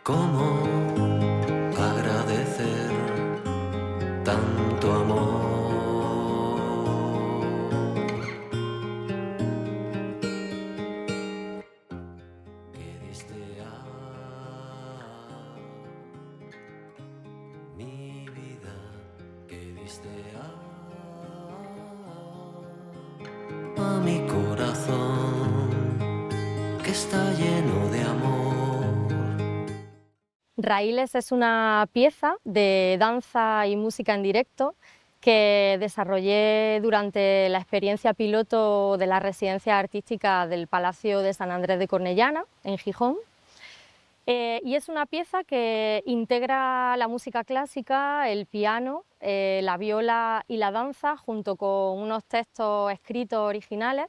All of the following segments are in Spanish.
¿Cómo agradecer tanto amor que diste a mi vida, que diste a mi corazón, que está lleno de amor? Raíles es una pieza de danza y música en directo que desarrollé durante la experiencia piloto de la residencia artística del Palacio de San Andrés de Cornellana, en Gijón. Y es una pieza que integra la música clásica, el piano, la viola y la danza, junto con unos textos escritos originales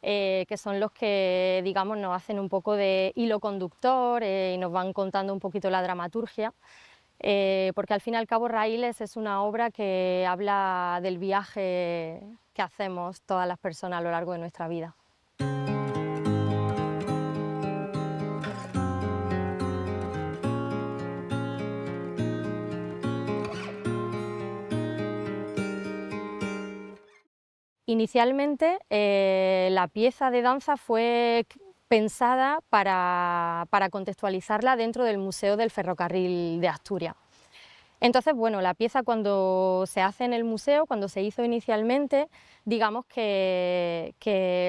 que son los que, digamos, nos hacen un poco de hilo conductor y nos van contando un poquito la dramaturgia, porque al fin y al cabo Raíles es una obra que habla del viaje que hacemos todas las personas a lo largo de nuestra vida. Inicialmente, la pieza de danza fue pensada para contextualizarla dentro del Museo del Ferrocarril de Asturias. Entonces, bueno, la pieza cuando se hace en el museo, cuando se hizo inicialmente, digamos que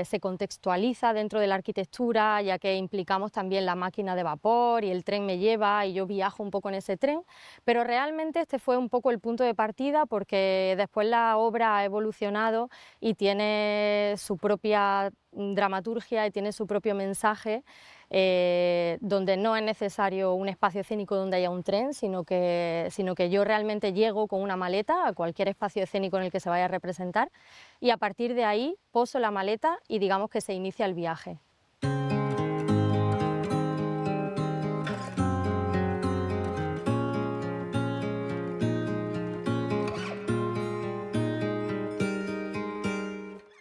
se contextualiza dentro de la arquitectura, ya que implicamos también la máquina de vapor y el tren me lleva y yo viajo un poco en ese tren, pero realmente este fue un poco el punto de partida porque después la obra ha evolucionado y tiene su propia dramaturgia y tiene su propio mensaje, donde no es necesario un espacio escénico donde haya un tren, sino que yo realmente llego con una maleta a cualquier espacio escénico en el que se vaya a representar y a partir de ahí poso la maleta y digamos que se inicia el viaje.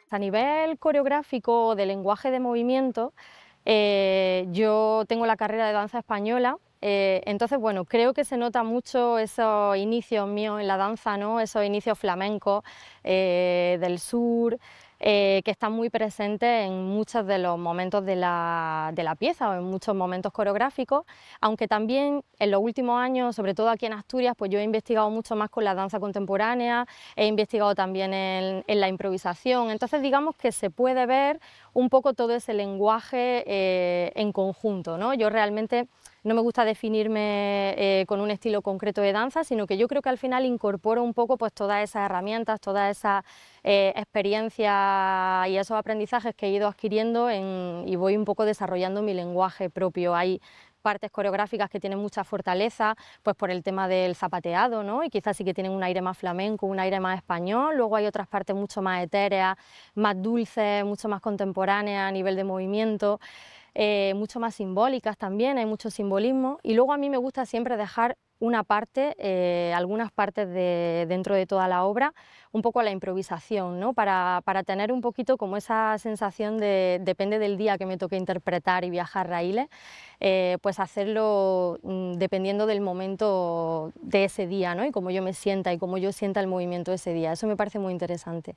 A nivel coreográfico o de lenguaje de movimiento, yo tengo la carrera de danza española, entonces bueno, creo que se nota mucho esos inicios míos en la danza, ¿no? Esos inicios flamencos del sur, que están muy presentes en muchos de los momentos de la pieza o en muchos momentos coreográficos, aunque también en los últimos años, sobre todo aquí en Asturias, pues yo he investigado mucho más con la danza contemporánea, he investigado también en la improvisación, entonces digamos que se puede ver un poco todo ese lenguaje en conjunto, ¿no? Yo realmente no me gusta definirme con un estilo concreto de danza, sino que yo creo que al final incorporo un poco pues, todas esas herramientas, todas esas experiencias y esos aprendizajes que he ido adquiriendo y voy un poco desarrollando mi lenguaje propio. Hay partes coreográficas que tienen mucha fortaleza, pues por el tema del zapateado, ¿no? Y quizás sí que tienen un aire más flamenco, un aire más español. Luego hay otras partes mucho más etéreas, más dulces, mucho más contemporáneas a nivel de movimiento, mucho más simbólicas también, hay mucho simbolismo. Y luego a mí me gusta siempre dejar una parte, algunas partes dentro de toda la obra, un poco a la improvisación, ¿no? Para tener un poquito como esa sensación de, depende del día que me toque interpretar y viajar raíles, pues hacerlo dependiendo del momento de ese día, ¿no? Y cómo yo me sienta y cómo yo sienta el movimiento de ese día. Eso me parece muy interesante.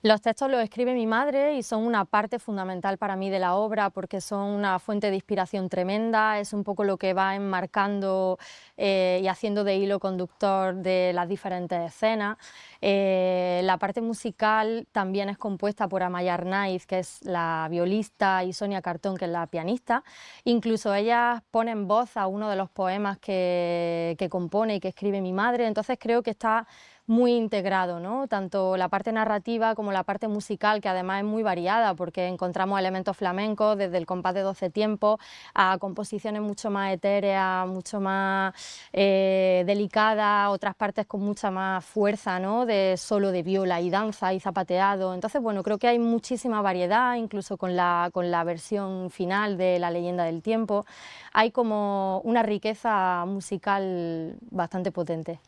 Los textos los escribe mi madre y son una parte fundamental para mí de la obra porque son una fuente de inspiración tremenda, es un poco lo que va enmarcando y haciendo de hilo conductor de las diferentes escenas. La parte musical también es compuesta por Amaya Arnaiz, que es la violista, y Sonia Cartón, que es la pianista. Incluso ellas ponen voz a uno de los poemas que compone y que escribe mi madre, entonces creo que está muy integrado, ¿no? Tanto la parte narrativa como la parte musical, que además es muy variada porque encontramos elementos flamencos desde el compás de 12 tiempos a composiciones mucho más etéreas, mucho más delicadas, otras partes con mucha más fuerza, ¿no? De solo de viola y danza y zapateado. Entonces, bueno, creo que hay muchísima variedad, incluso con la versión final de La leyenda del tiempo. Hay como una riqueza musical bastante potente.